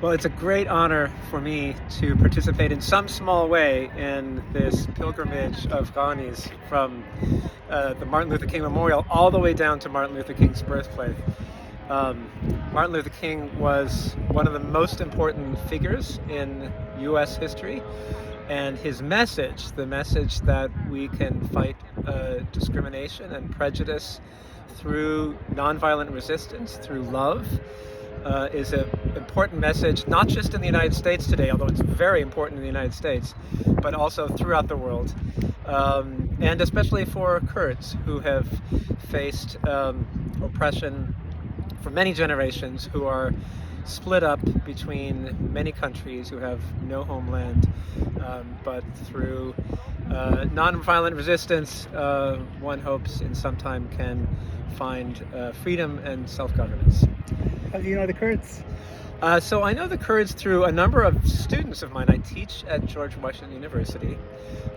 Well, it's a great honor for me to participate in some small way in this pilgrimage of Ghanis from the Martin Luther King Memorial all the way down to Martin Luther King's birthplace. Um, Martin Luther King was one of the most important figures in U.S. history, and his message, the message that we can fight discrimination and prejudice through nonviolent resistance, through love, is an important message, not just in the United States today, although it's very important in the United States, but also throughout the world, and especially for Kurds who have faced oppression for many generations, who are split up between many countries, who have no homeland, but through nonviolent resistance, one hopes in some time can find freedom and self-governance. How do you know the Kurds? So I know the Kurds through a number of students of mine. I teach at George Washington University,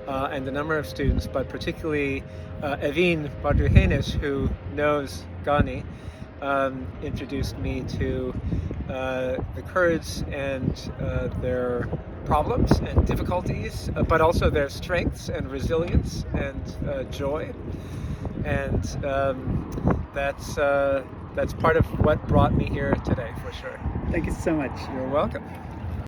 and a number of students, but particularly Evin, Bob Brauneis, who knows Ghani, introduced me to the Kurds and their problems and difficulties, but also their strengths and resilience and joy. And that's part of what brought me here today, for sure. Thank you so much. You're welcome.